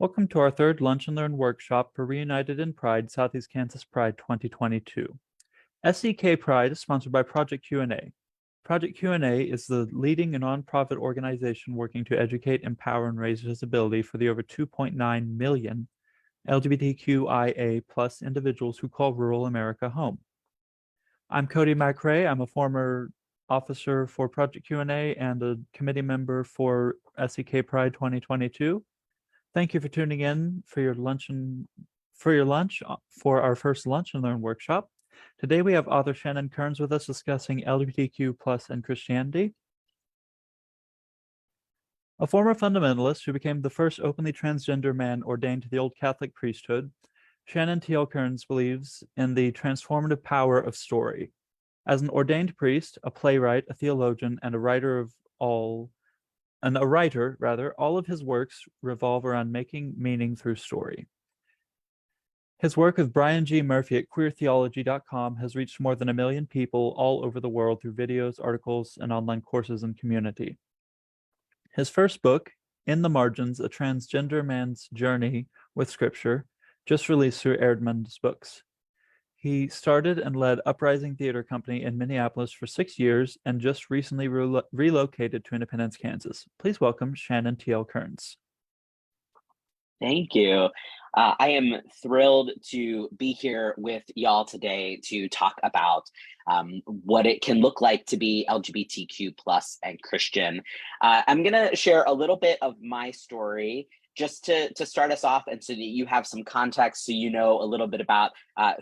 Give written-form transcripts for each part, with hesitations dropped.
Welcome to our third Lunch and Learn workshop for Reunited in Pride, Southeast Kansas Pride 2022. SEK Pride is sponsored by Project Q&A. Project Q&A is the leading nonprofit organization working to educate, empower, and raise visibility for the over 2.9 million LGBTQIA plus individuals who call rural America home. I'm Cody McRae. I'm a former officer for Project Q&A and a committee member for SEK Pride 2022. Thank you for tuning in for your lunch for our first Lunch and Learn workshop. Today we have author Shannon Kearns with us discussing LGBTQ plus and Christianity. A former fundamentalist who became the first openly transgender man ordained to the old Catholic priesthood, Shannon TL Kearns believes in the transformative power of story. As an ordained priest, a playwright, a theologian, and a writer, all of his works revolve around making meaning through story. His work with Brian G. Murphy at queertheology.com has reached more than 1 million people all over the world through videos, articles, and online courses and community. His first book, In the Margins, A Transgender Man's Journey with Scripture, just released through Erdmann's Books. He started and led Uprising Theater Company in Minneapolis for 6 years and just recently relocated to Independence, Kansas. Please welcome Shannon TL Kearns. Thank you. I am thrilled to be here with y'all today to talk about what it can look like to be LGBTQ plus and Christian. I'm going to share a little bit of my story just to start us off, and so that you have some context, so you know a little bit about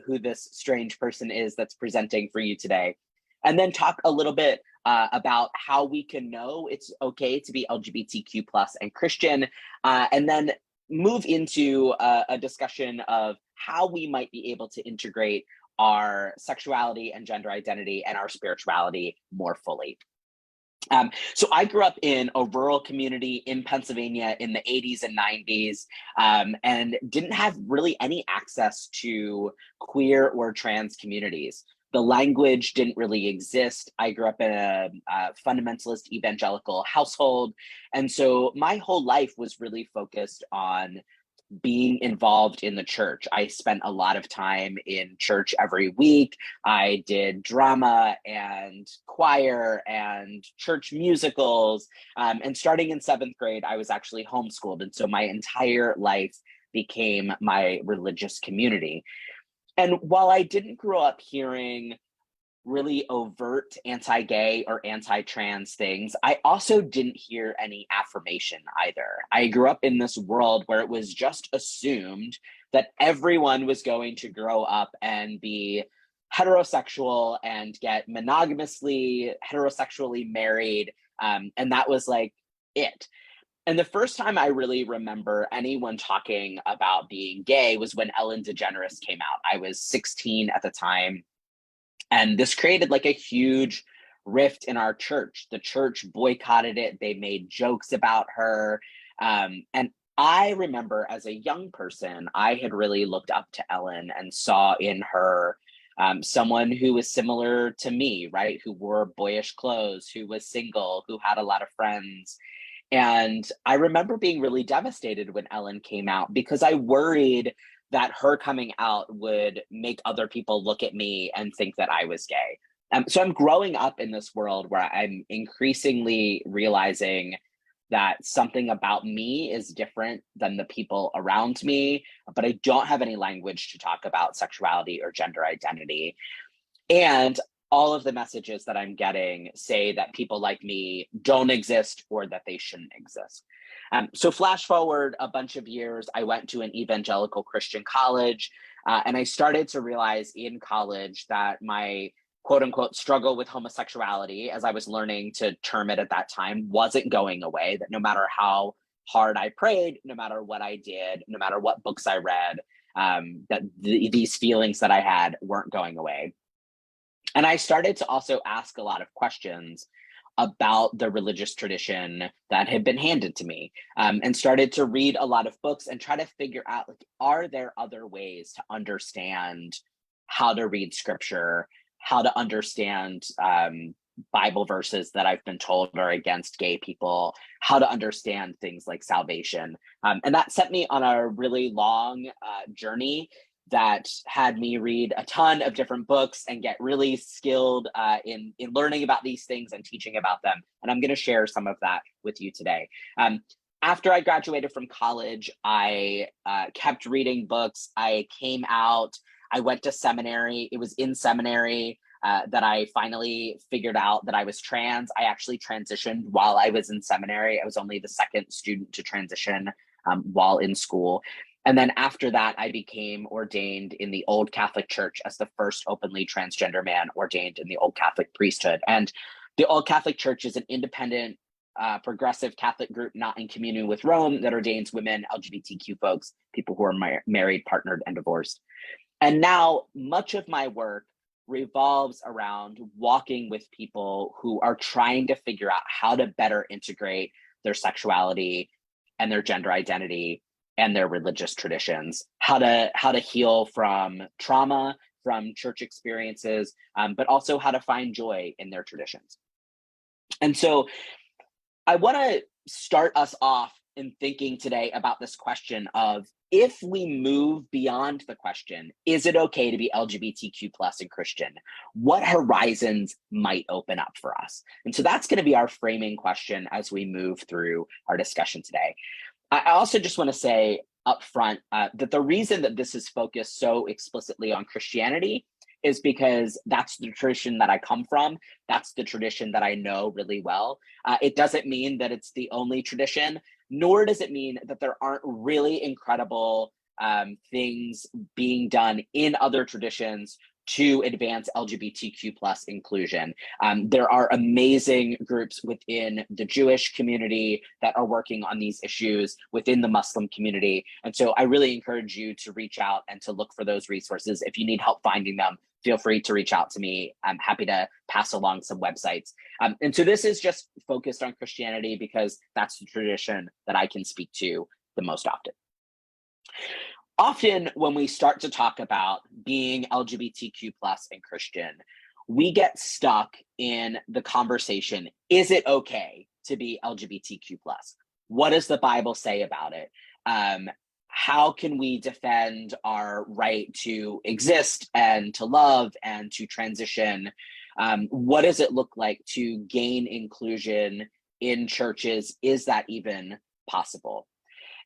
who this strange person is that's presenting for you today. And then talk a little bit about how we can know it's okay to be LGBTQ plus and Christian, and then move into a discussion of how we might be able to integrate our sexuality and gender identity and our spirituality more fully. So I grew up in a rural community in Pennsylvania in the 80s and 90s, and didn't have really any access to queer or trans communities. The language didn't really exist. I grew up in a fundamentalist evangelical household. And so my whole life was really focused on being involved in the church. I spent a lot of time in church every week. I did drama and choir and church musicals. And starting in 7th grade, I was actually homeschooled. And so my entire life became my religious community. And while I didn't grow up hearing really overt anti-gay or anti-trans things, I also didn't hear any affirmation either. I grew up in this world where it was just assumed that everyone was going to grow up and be heterosexual and get monogamously, heterosexually married. And that was like it. And the first time I really remember anyone talking about being gay was when Ellen DeGeneres came out. I was 16 at the time. And this created like a huge rift in our church. The church boycotted it. They made jokes about her. And I remember as a young person, I had really looked up to Ellen and saw in her someone who was similar to me, right? Who wore boyish clothes, who was single, who had a lot of friends. And I remember being really devastated when Ellen came out because I worried that her coming out would make other people look at me and think that I was gay. So I'm growing up in this world where I'm increasingly realizing that something about me is different than the people around me, but I don't have any language to talk about sexuality or gender identity. And all of the messages that I'm getting say that people like me don't exist or that they shouldn't exist. So flash forward a bunch of years, I went to an evangelical Christian college, and I started to realize in college that my quote unquote struggle with homosexuality, as I was learning to term it at that time, wasn't going away, that no matter how hard I prayed, no matter what I did, no matter what books I read, that these feelings that I had weren't going away. And I started to also ask a lot of questions about the religious tradition that had been handed to me, and started to read a lot of books and try to figure out, like, are there other ways to understand how to read scripture, how to understand Bible verses that I've been told are against gay people, how to understand things like salvation. And that set me on a really long journey that had me read a ton of different books and get really skilled in learning about these things and teaching about them. And I'm going to share some of that with you today. After I graduated from college, I kept reading books. I came out, I went to seminary. It was in seminary that I finally figured out that I was trans. I actually transitioned while I was in seminary. I was only the second student to transition while in school. And then after that, I became ordained in the Old Catholic Church as the first openly transgender man ordained in the Old Catholic priesthood. And the Old Catholic Church is an independent, progressive Catholic group not in communion with Rome that ordains women, LGBTQ folks, people who are married, partnered, and divorced. And now much of my work revolves around walking with people who are trying to figure out how to better integrate their sexuality and their gender identity and their religious traditions, how to heal from trauma, from church experiences, but also how to find joy in their traditions. And so I want to start us off in thinking today about this question of, if we move beyond the question, is it okay to be LGBTQ plus and Christian? What horizons might open up for us? And so that's going to be our framing question as we move through our discussion today. I also just want to say up front that the reason that this is focused so explicitly on Christianity is because that's the tradition that I come from. That's the tradition that I know really well. It doesn't mean that it's the only tradition, nor does it mean that there aren't really incredible things being done in other traditions to advance LGBTQ plus inclusion. There are amazing groups within the Jewish community that are working on these issues, within the Muslim community. And so I really encourage you to reach out and to look for those resources. If you need help finding them, feel free to reach out to me. I'm happy to pass along some websites. And so this is just focused on Christianity because that's the tradition that I can speak to the most often. Often when we start to talk about being LGBTQ plus and Christian, we get stuck in the conversation, is it okay to be LGBTQ plus? What does the Bible say about it? How can we defend our right to exist and to love and to transition? What does it look like to gain inclusion in churches? Is that even possible?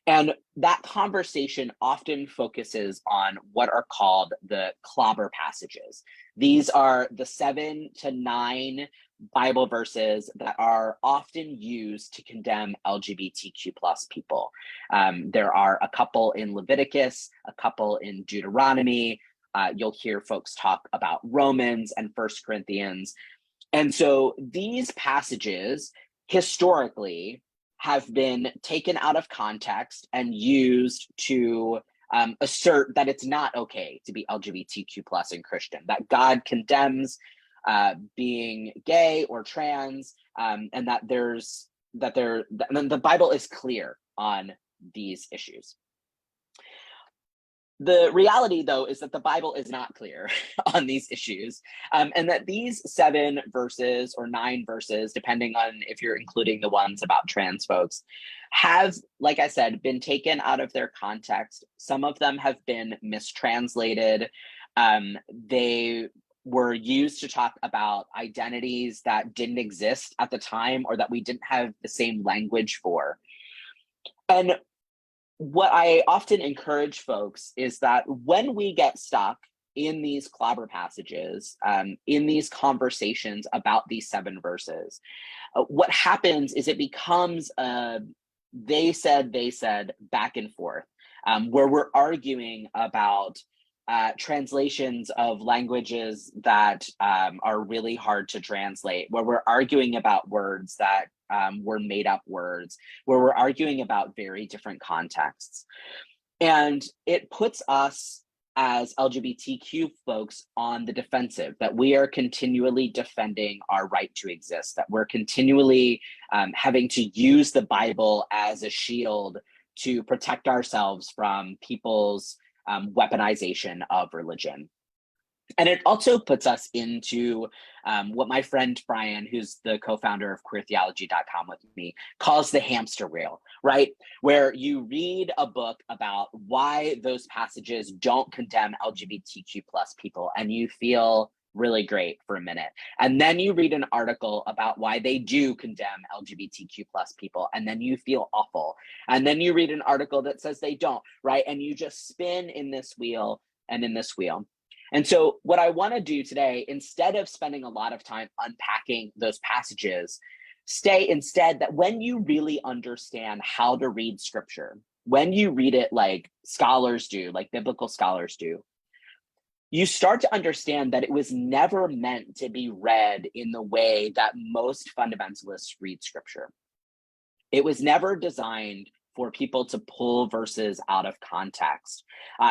And that conversation often focuses on what are called the clobber passages. These are the 7 to 9 Bible verses that are often used to condemn LGBTQ plus people. There are a couple in Leviticus, a couple in Deuteronomy. You'll hear folks talk about Romans and 1 Corinthians. And so these passages historically have been taken out of context and used to assert that it's not okay to be LGBTQ plus and Christian, that God condemns being gay or trans, and that the Bible is clear on these issues. The reality, though, is that the Bible is not clear on these issues, and that these 7 verses or 9 verses, depending on if you're including the ones about trans folks, have, like I said, been taken out of their context. Some of them have been mistranslated. They were used to talk about identities that didn't exist at the time or that we didn't have the same language for. And what I often encourage folks is that when we get stuck in these clobber passages, in these conversations about these 7 verses, what happens is it becomes they said back and forth, where we're arguing about translations of languages that are really hard to translate, where we're arguing about words that were made up words, where we're arguing about very different contexts. And it puts us as LGBTQ folks on the defensive, that we are continually defending our right to exist, that we're continually having to use the Bible as a shield to protect ourselves from people's weaponization of religion. And it also puts us into what my friend Brian, who's the co-founder of queertheology.com with me, calls the hamster wheel, right? Where you read a book about why those passages don't condemn LGBTQ plus people, and you feel really great for a minute. And then you read an article about why they do condemn LGBTQ plus people, and then you feel awful. And then you read an article that says they don't, right? And you just spin in this wheel and in this wheel. And so what I want to do today, instead of spending a lot of time unpacking those passages, stay instead that when you really understand how to read scripture, when you read it like scholars do, like biblical scholars do, you start to understand that it was never meant to be read in the way that most fundamentalists read scripture. It was never designed for people to pull verses out of context.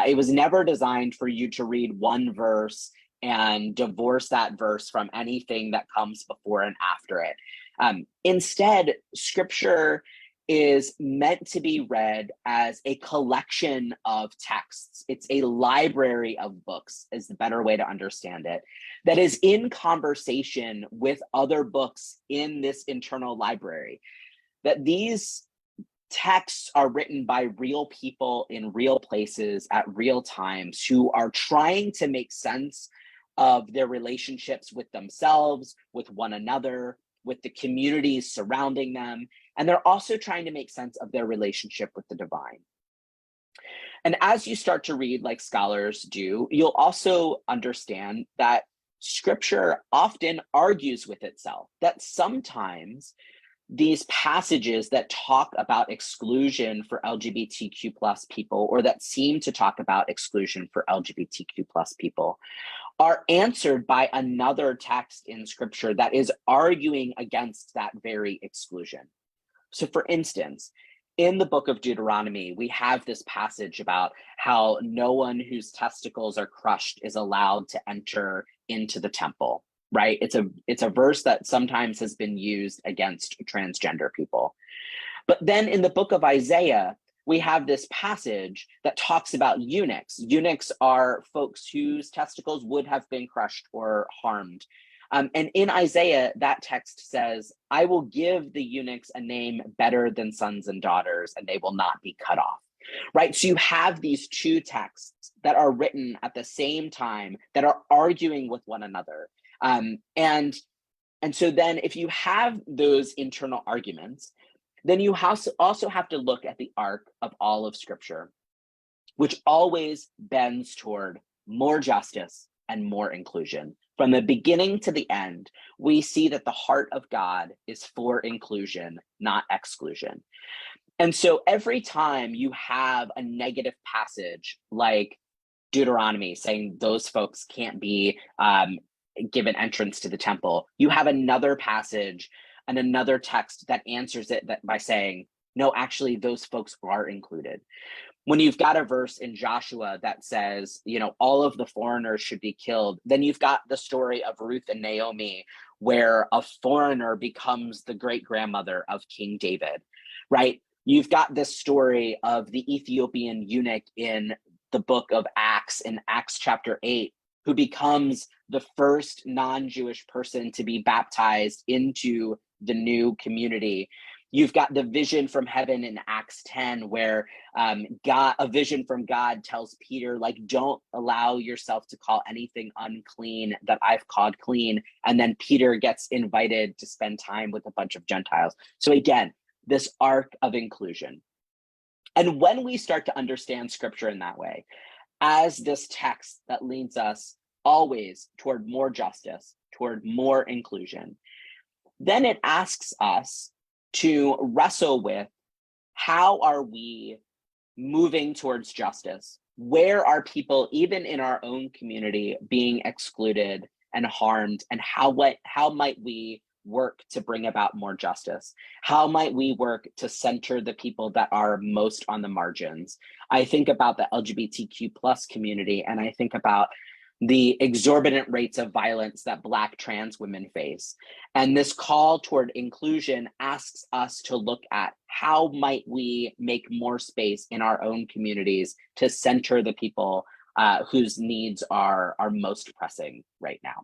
It was never designed for you to read one verse and divorce that verse from anything that comes before and after it. Instead, scripture is meant to be read as a collection of texts. It's a library of books, is the better way to understand it, that is in conversation with other books in this internal library. That these texts are written by real people in real places at real times who are trying to make sense of their relationships with themselves, with one another, with the communities surrounding them. And they're also trying to make sense of their relationship with the divine. And as you start to read like scholars do, you'll also understand that scripture often argues with itself, that sometimes these passages that talk about exclusion for LGBTQ plus people, or that seem to talk about exclusion for LGBTQ plus people, are answered by another text in scripture that is arguing against that very exclusion. So for instance, in the book of Deuteronomy, we have this passage about how no one whose testicles are crushed is allowed to enter into the temple. Right? It's a verse that sometimes has been used against transgender people. But then in the book of Isaiah, we have this passage that talks about eunuchs. Eunuchs are folks whose testicles would have been crushed or harmed. And in Isaiah, that text says, I will give the eunuchs a name better than sons and daughters, and they will not be cut off. Right? So you have these two texts that are written at the same time that are arguing with one another. And so then if you have those internal arguments, then you also have to look at the arc of all of scripture, which always bends toward more justice and more inclusion. From the beginning to the end, we see that the heart of God is for inclusion, not exclusion. And so every time you have a negative passage like Deuteronomy saying those folks can't be given entrance to the temple, you have another passage and another text that answers it by saying, no, actually, those folks are included. When you've got a verse in Joshua that says, all of the foreigners should be killed, then you've got the story of Ruth and Naomi, where a foreigner becomes the great grandmother of King David, right? You've got this story of the Ethiopian eunuch in the book of Acts, in Acts chapter 8, who becomes the first non-Jewish person to be baptized into the new community. You've got the vision from heaven in Acts 10, where a vision from God tells Peter, don't allow yourself to call anything unclean that I've called clean. And then Peter gets invited to spend time with a bunch of Gentiles. So again, this arc of inclusion. And when we start to understand scripture in that way, as this text that leads us always toward more justice, toward more inclusion, then it asks us to wrestle with, how are we moving towards justice? Where are people, even in our own community, being excluded and harmed? And how might we work to bring about more justice? How might we work to center the people that are most on the margins? I think about the LGBTQ plus community, and I think about the exorbitant rates of violence that Black trans women face. And this call toward inclusion asks us to look at, how might we make more space in our own communities to center the people whose needs are most pressing right now.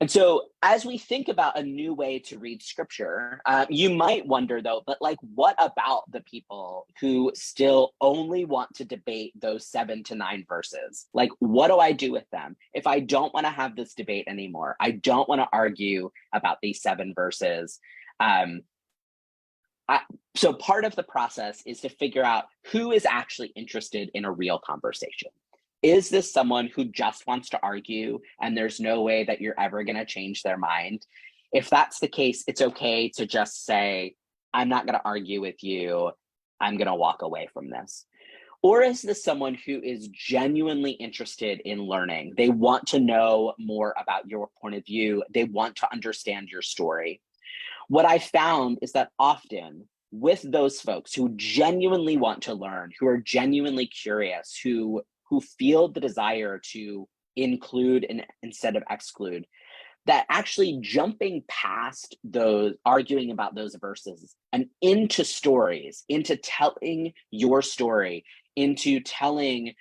And so as we think about a new way to read scripture, you might wonder though, but like, what about the people who still only want to debate those 7 to 9 verses? Like, what do I do with them? If I don't want to have this debate anymore, I don't want to argue about these 7 verses. So part of the process is to figure out who is actually interested in a real conversation. Is this someone who just wants to argue and there's no way that you're ever going to change their mind? If that's the case, it's okay to just say, I'm not going to argue with you. I'm going to walk away from this. Or is this someone who is genuinely interested in learning? They want to know more about your point of view. They want to understand your story. What I found is that often with those folks who genuinely want to learn, who are genuinely curious, who feel the desire to include and instead of exclude, that actually jumping past those, arguing about those verses and into stories, into telling your story, into telling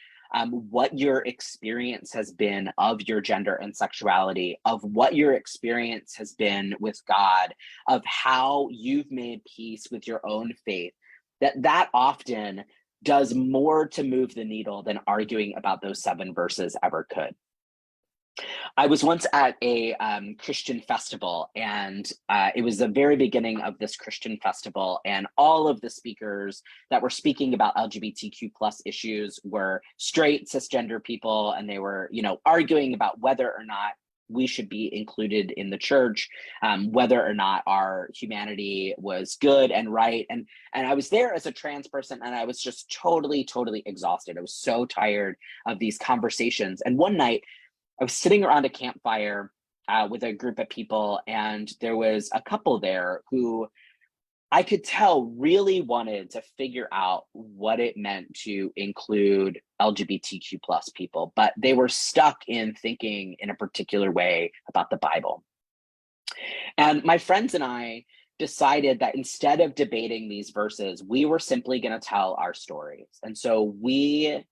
what your experience has been of your gender and sexuality, of what your experience has been with God, of how you've made peace with your own faith, that often does more to move the needle than arguing about those 7 verses ever could. I was once at a Christian festival, and it was the very beginning of this Christian festival, and all of the speakers that were speaking about LGBTQ plus issues were straight cisgender people, and they were, arguing about whether or not we should be included in the church, whether or not our humanity was good and right. And I was there as a trans person, and I was just totally exhausted. I was so tired of these conversations. And one night, I was sitting around a campfire with a group of people, and there was a couple there who I could tell really wanted to figure out what it meant to include LGBTQ plus people, but they were stuck in thinking in a particular way about the Bible. And my friends and I decided that instead of debating these verses, we were simply going to tell our stories. And so we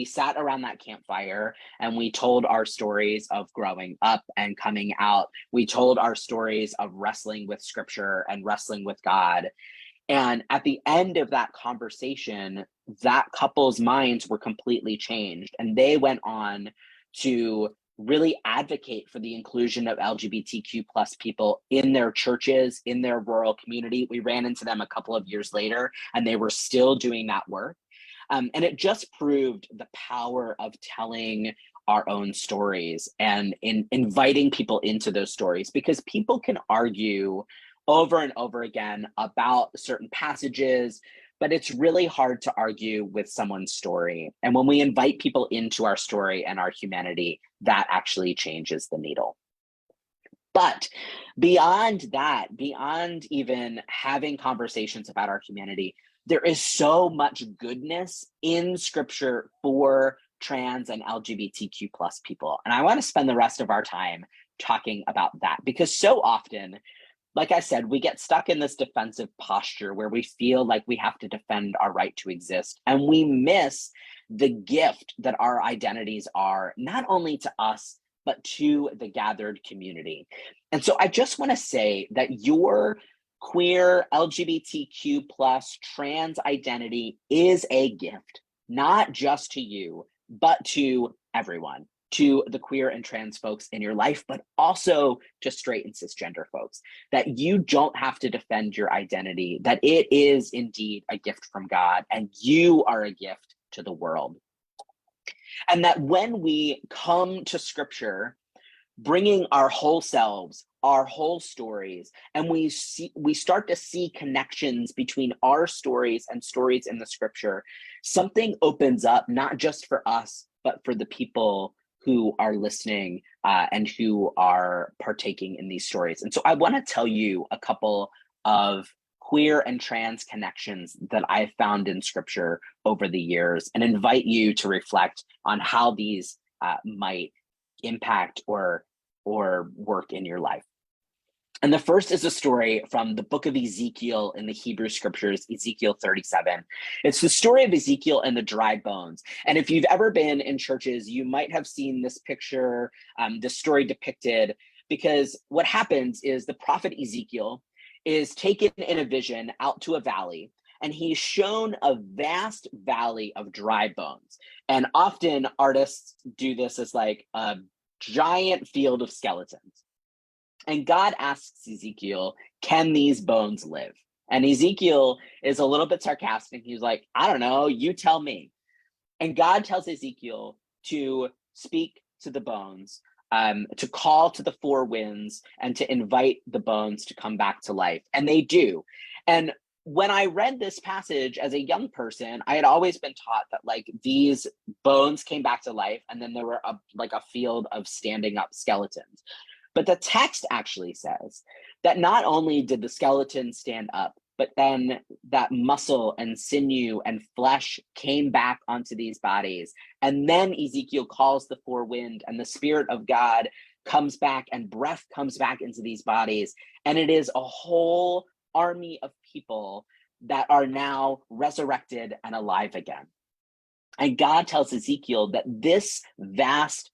sat around that campfire and we told our stories of growing up and coming out. We told our stories of wrestling with scripture and wrestling with God. And at the end of that conversation, that couple's minds were completely changed. And they went on to really advocate for the inclusion of LGBTQ plus people in their churches, in their rural community. We ran into them a couple of years later, and they were still doing that work. And it just proved the power of telling our own stories and in inviting people into those stories, because people can argue over and over again about certain passages, but it's really hard to argue with someone's story. And when we invite people into our story and our humanity, that actually changes the needle. But beyond that, beyond even having conversations about our humanity, there is so much goodness in scripture for trans and LGBTQ plus people. And I want to spend the rest of our time talking about that, because so often, like I said, we get stuck in this defensive posture where we feel like we have to defend our right to exist. And we miss the gift that our identities are, not only to us, but to the gathered community. And so I just want to say that your queer, LGBTQ plus trans identity is a gift, not just to you, but to everyone, to the queer and trans folks in your life, but also to straight and cisgender folks, that you don't have to defend your identity, that it is indeed a gift from God, and you are a gift to the world. And that when we come to scripture, bringing our whole selves, our whole stories, and we start to see connections between our stories and stories in the scripture, something opens up, not just for us, but for the people who are listening and who are partaking in these stories. And so I want to tell you a couple of queer and trans connections that I've found in scripture over the years, and invite you to reflect on how these might impact or work in your life. And the first is a story from the book of Ezekiel in the Hebrew scriptures, Ezekiel 37. It's the story of Ezekiel and the dry bones. And if you've ever been in churches, you might have seen this picture, this story depicted, because what happens is the prophet Ezekiel is taken in a vision out to a valley, and he's shown a vast valley of dry bones. And often artists do this as like a giant field of skeletons. And God asks Ezekiel, can these bones live? And Ezekiel is a little bit sarcastic. He's like, I don't know, you tell me. And God tells Ezekiel to speak to the bones, to call to the four winds, and to invite the bones to come back to life. And they do. And when I read this passage as a young person, I had always been taught that like these bones came back to life, and then there were a field of standing up skeletons. But the text actually says that not only did the skeleton stand up, but then that muscle and sinew and flesh came back onto these bodies. And then Ezekiel calls the four wind, and the Spirit of God comes back, and breath comes back into these bodies. And it is a whole army of people that are now resurrected and alive again. And God tells Ezekiel that this vast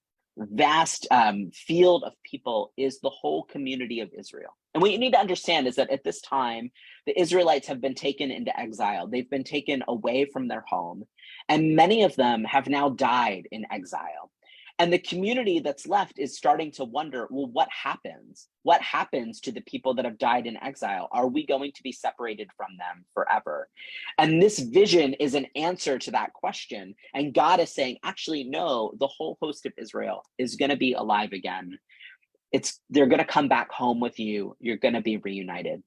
field of people is the whole community of Israel. And what you need to understand is that at this time, the Israelites have been taken into exile. They've been taken away from their home, and many of them have now died in exile. And the community that's left is starting to wonder, well, what happens? What happens to the people that have died in exile? Are we going to be separated from them forever? And this vision is an answer to that question. And God is saying, actually, no, the whole host of Israel is going to be alive again. They're going to come back home with you. You're going to be reunited.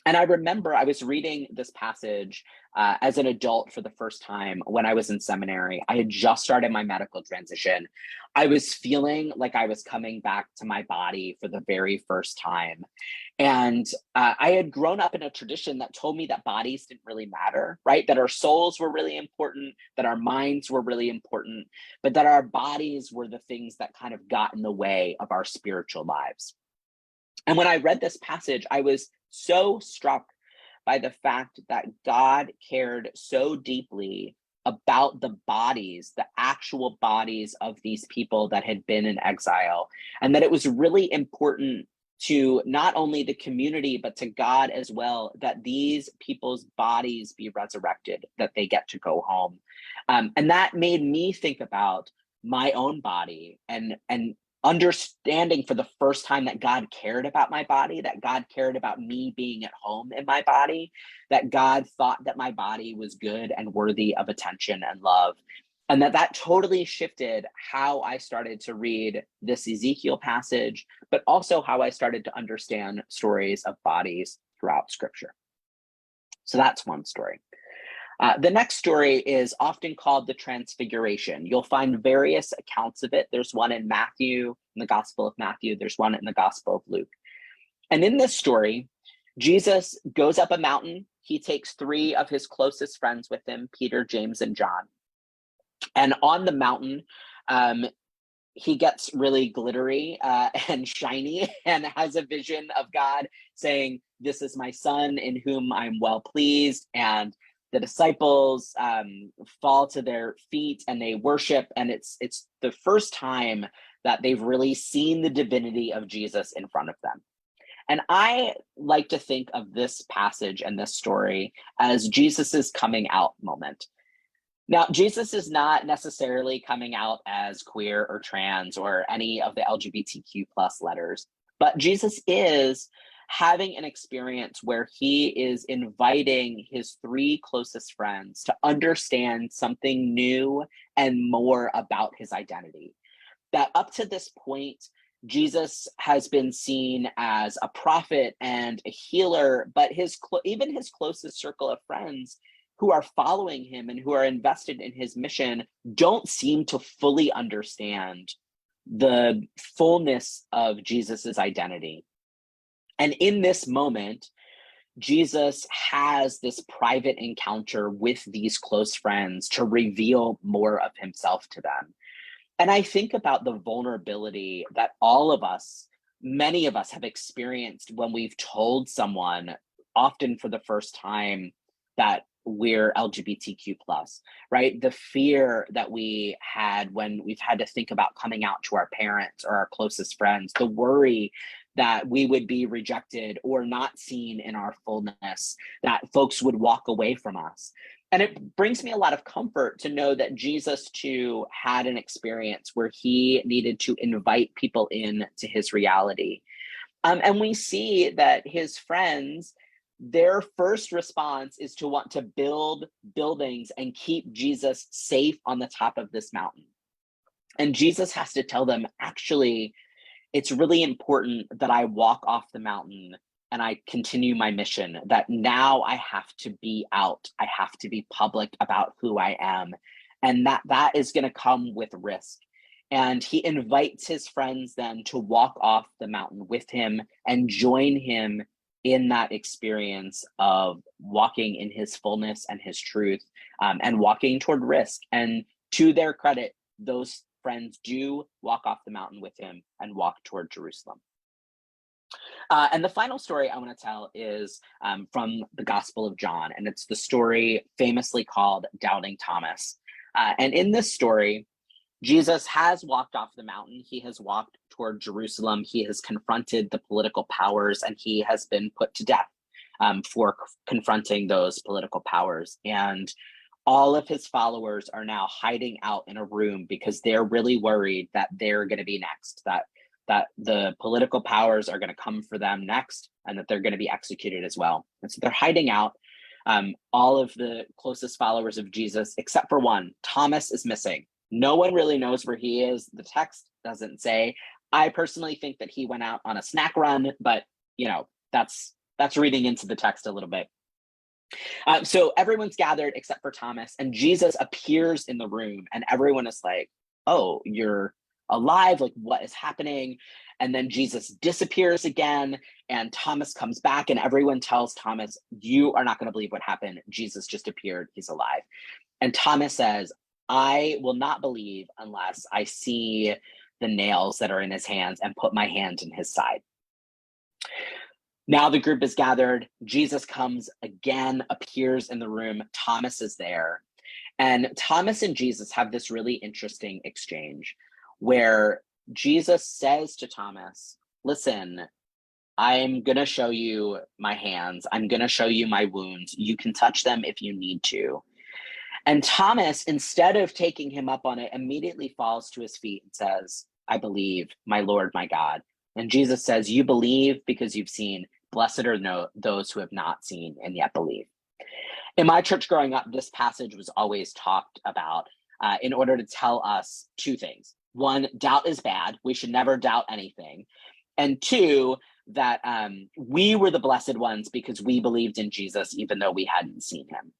And I remember I was reading this passage as an adult for the first time when I was in seminary. I had just started my medical transition. I was feeling like I was coming back to my body for the very first time. And I had grown up in a tradition that told me that bodies didn't really matter, right? That our souls were really important, that our minds were really important, but that our bodies were the things that kind of got in the way of our spiritual lives. And when I read this passage, I was so struck by the fact that God cared so deeply about the bodies, the actual bodies of these people that had been in exile, and that it was really important to not only the community, but to God as well, that these people's bodies be resurrected, that they get to go home. And that made me think about my own body and understanding for the first time that God cared about my body, that God cared about me being at home in my body, that God thought that my body was good and worthy of attention and love. And that totally shifted how I started to read this Ezekiel passage, but also how I started to understand stories of bodies throughout Scripture. So that's one story. The next story is often called the Transfiguration. You'll find various accounts of it. There's one in Matthew, in the Gospel of Matthew. There's one in the Gospel of Luke. And in this story, Jesus goes up a mountain. He takes three of his closest friends with him, Peter, James, and John. And on the mountain, he gets really glittery and shiny and has a vision of God saying, "This is my son in whom I'm well pleased." And the disciples fall to their feet and they worship. And it's the first time that they've really seen the divinity of Jesus in front of them. And I like to think of this passage and this story as Jesus's coming out moment. Now, Jesus is not necessarily coming out as queer or trans or any of the LGBTQ plus letters, but Jesus is having an experience where he is inviting his three closest friends to understand something new and more about his identity. That up to this point, Jesus has been seen as a prophet and a healer, but even his closest circle of friends who are following him and who are invested in his mission don't seem to fully understand the fullness of Jesus's identity. And in this moment, Jesus has this private encounter with these close friends to reveal more of himself to them. And I think about the vulnerability that all of us many of us have experienced when we've told someone, often for the first time, that we're LGBTQ plus, right? The fear that we had when we've had to think about coming out to our parents or our closest friends, the worry that we would be rejected or not seen in our fullness, that folks would walk away from us. And it brings me a lot of comfort to know that Jesus too had an experience where he needed to invite people in to his reality. And we see that his friends, their first response is to want to build buildings and keep Jesus safe on the top of this mountain. And Jesus has to tell them, actually, it's really important that I walk off the mountain and I continue my mission, that now I have to be out. I have to be public about who I am. And that is going to come with risk. And he invites his friends then to walk off the mountain with him and join him in that experience of walking in his fullness and his truth, and walking toward risk. And to their credit, those friends do walk off the mountain with him and walk toward Jerusalem. And the final story I want to tell is from the Gospel of John, and it's the story famously called Doubting Thomas. And in this story, Jesus has walked off the mountain. He has walked toward Jerusalem. He has confronted the political powers, and he has been put to death for confronting those political powers. And all of his followers are now hiding out in a room because they're really worried that they're going to be next, that the political powers are going to come for them next, and that they're going to be executed as well. And so they're hiding out. All of the closest followers of Jesus, except for one, Thomas, is missing. No one really knows where he is. The text doesn't say. I personally think that he went out on a snack run, but that's reading into the text a little bit. So everyone's gathered except for Thomas, and Jesus appears in the room, and everyone is like, "Oh, you're alive, like what is happening?" And then Jesus disappears again, and Thomas comes back, and everyone tells Thomas, "You are not going to believe what happened. Jesus just appeared. He's alive." And Thomas says, "I will not believe unless I see the nails that are in his hands and put my hand in his side." Now the group is gathered. Jesus comes again, appears in the room. Thomas is there. And Thomas and Jesus have this really interesting exchange where Jesus says to Thomas, "Listen, I'm going to show you my hands. I'm going to show you my wounds. You can touch them if you need to." And Thomas, instead of taking him up on it, immediately falls to his feet and says, "I believe, my Lord, my God." And Jesus says, "You believe because you've seen. Blessed are those who have not seen and yet believe." In my church growing up, this passage was always talked about in order to tell us two things. One, doubt is bad. We should never doubt anything. And two, that we were the blessed ones because we believed in Jesus, even though we hadn't seen him.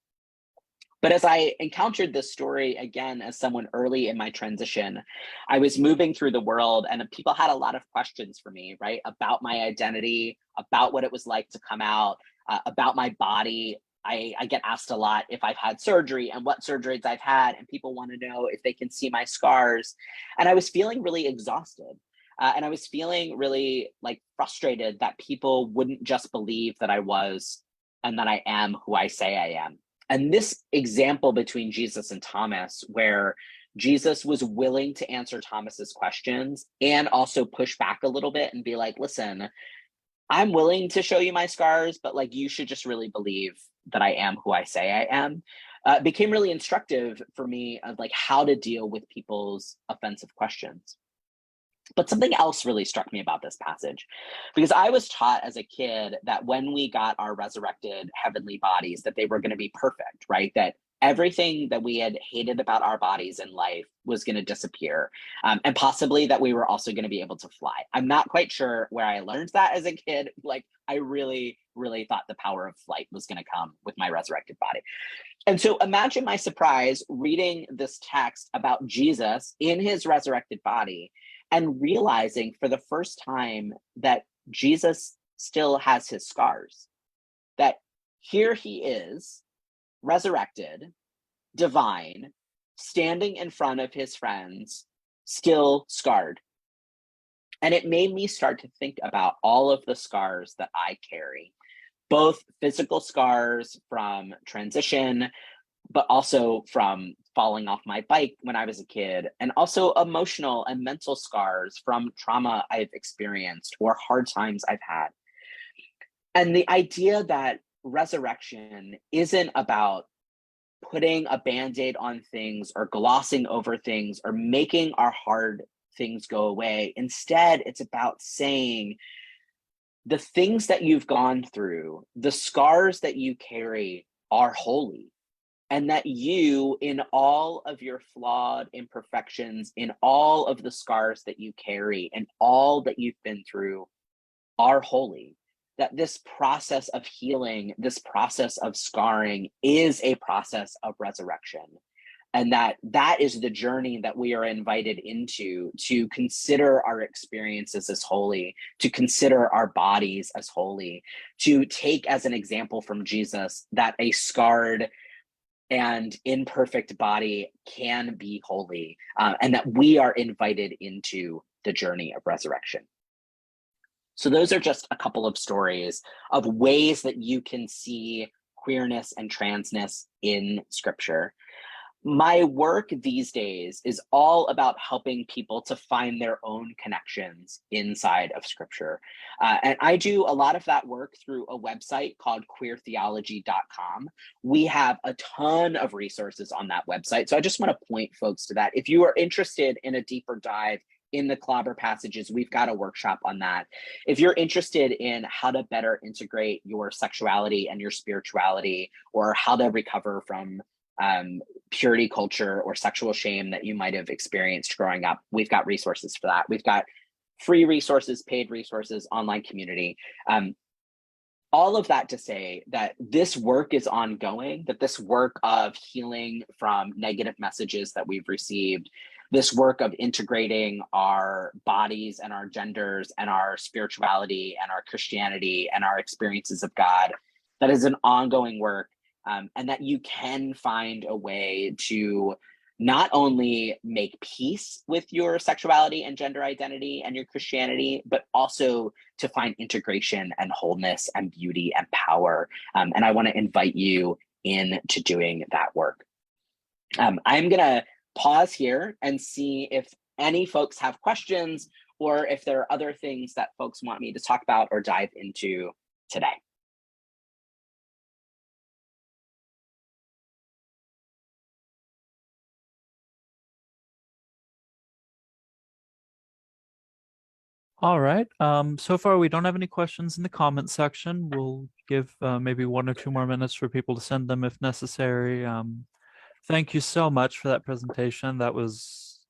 But as I encountered this story again as someone early in my transition, I was moving through the world, and people had a lot of questions for me, right? About my identity, about what it was like to come out, about my body. I get asked a lot if I've had surgery and what surgeries I've had, and people want to know if they can see my scars. And I was feeling really exhausted. And I was feeling really frustrated that people wouldn't just believe that I was and that I am who I say I am. And this example between Jesus and Thomas, where Jesus was willing to answer Thomas's questions and also push back a little bit and be like, "Listen, I'm willing to show you my scars, but you should just really believe that I am who I say I am," became really instructive for me of how to deal with people's offensive questions. But something else really struck me about this passage, because I was taught as a kid that when we got our resurrected heavenly bodies, that they were going to be perfect, right? That everything that we had hated about our bodies in life was going to disappear, and possibly that we were also going to be able to fly. I'm not quite sure where I learned that as a kid. I really, really thought the power of flight was going to come with my resurrected body. And so imagine my surprise reading this text about Jesus in his resurrected body and realizing for the first time that Jesus still has his scars, that here he is, resurrected, divine, standing in front of his friends, still scarred. And it made me start to think about all of the scars that I carry, both physical scars from transition, but also from falling off my bike when I was a kid, and also emotional and mental scars from trauma I've experienced or hard times I've had. And the idea that resurrection isn't about putting a band-aid on things or glossing over things or making our hard things go away. Instead, it's about saying the things that you've gone through, the scars that you carry are holy. And that you, in all of your flawed imperfections, in all of the scars that you carry, and all that you've been through, are holy. That this process of healing, this process of scarring is a process of resurrection. And that is the journey that we are invited into, to consider our experiences as holy, to consider our bodies as holy, to take as an example from Jesus that a scarred and imperfect body can be holy, and that we are invited into the journey of resurrection. So those are just a couple of stories of ways that you can see queerness and transness in Scripture. My work these days is all about helping people to find their own connections inside of Scripture. And I do a lot of that work through a website called queertheology.com. We have a ton of resources on that website. So I just want to point folks to that. If you are interested in a deeper dive in the clobber passages, we've got a workshop on that. If you're interested in how to better integrate your sexuality and your spirituality, or how to recover from purity culture or sexual shame that you might have experienced growing up, we've got resources for that. We've got free resources, paid resources, online community. All of that to say that this work is ongoing, that this work of healing from negative messages that we've received, this work of integrating our bodies and our genders and our spirituality and our Christianity and our experiences of God, that is an ongoing work. And that you can find a way to not only make peace with your sexuality and gender identity and your Christianity, but also to find integration and wholeness and beauty and power. And I want to invite you into doing that work. I'm going to pause here and see if any folks have questions, or if there are other things that folks want me to talk about or dive into today. All right. So far, we don't have any questions in the comment section. We'll give maybe 1 or 2 more minutes for people to send them if necessary. Thank you so much for that presentation. That was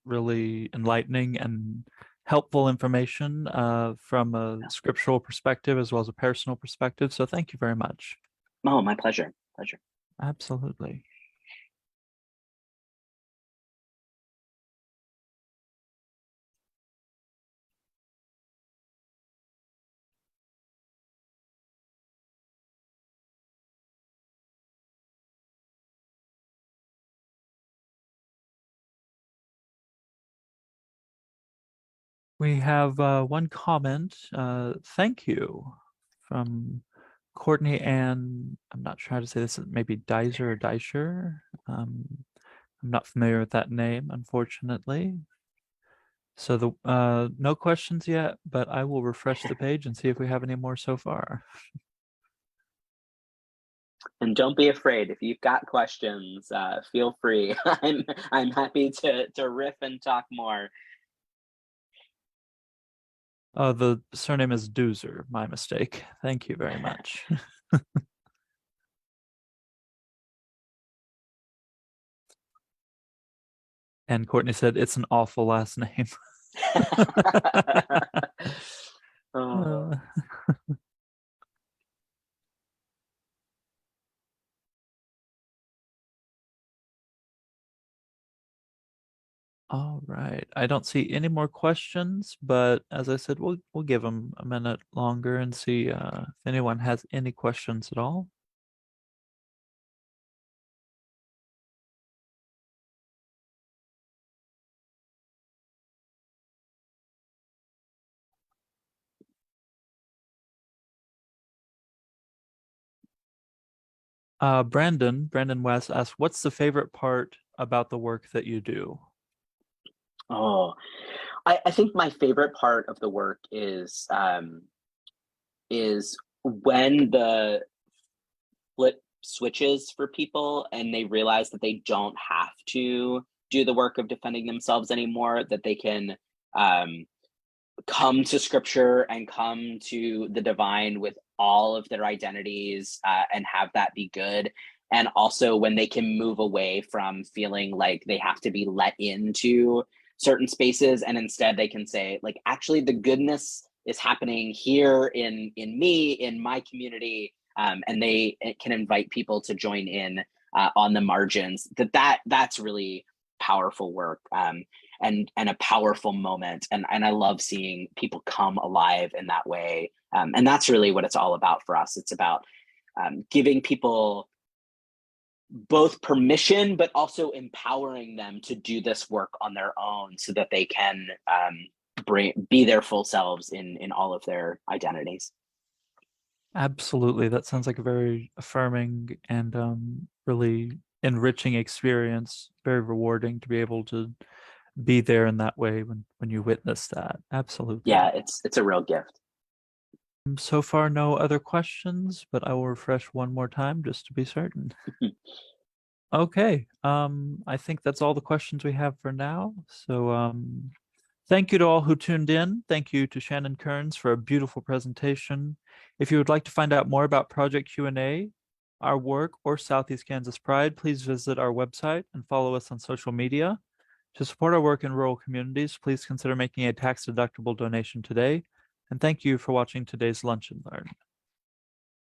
really enlightening and helpful information from a scriptural perspective as well as a personal perspective. So thank you very much. Oh, my pleasure. Pleasure. Absolutely. We have one comment. Thank you from Courtney Ann. I'm not sure how to say this. Maybe Dizer or Deisher. I'm not familiar with that name, unfortunately. So the no questions yet, but I will refresh the page and see if we have any more so far. And don't be afraid. If you've got questions, feel free. I'm happy to riff and talk more. The surname is Doozer. My mistake. Thank you very much. And Courtney said it's an awful last name. Oh. All right. I don't see any more questions, but as I said, we'll give them a minute longer and see if anyone has any questions at all. Brandon West asks, what's the favorite part about the work that you do? Oh, I think my favorite part of the work is when the flip switches for people and they realize that they don't have to do the work of defending themselves anymore, that they can um, come to scripture and come to the divine with all of their identities and have that be good. And also when they can move away from feeling like they have to be let into certain spaces, and instead they can say, like, actually the goodness is happening here in me, in my community, and it can invite people to join in on the margins. That's really powerful work. And a powerful moment. And I love seeing people come alive in that way. And that's really what it's all about for us. It's about giving people both permission, but also empowering them to do this work on their own so that they can be their full selves in all of their identities. Absolutely. That sounds like a very affirming and really enriching experience. Very rewarding to be able to be there in that way when you witness that. Absolutely. Yeah, it's a real gift. So far, no other questions, but I will refresh one more time just to be certain. Okay. I think that's all the questions we have for now. So thank you to all who tuned in. Thank you to Shannon Kearns for a beautiful presentation. If you would like to find out more about Project Q&A, our work, or Southeast Kansas Pride, please visit our website and follow us on social media. To support our work in rural communities, please consider making a tax-deductible donation today. And thank you for watching today's Lunch and Learn.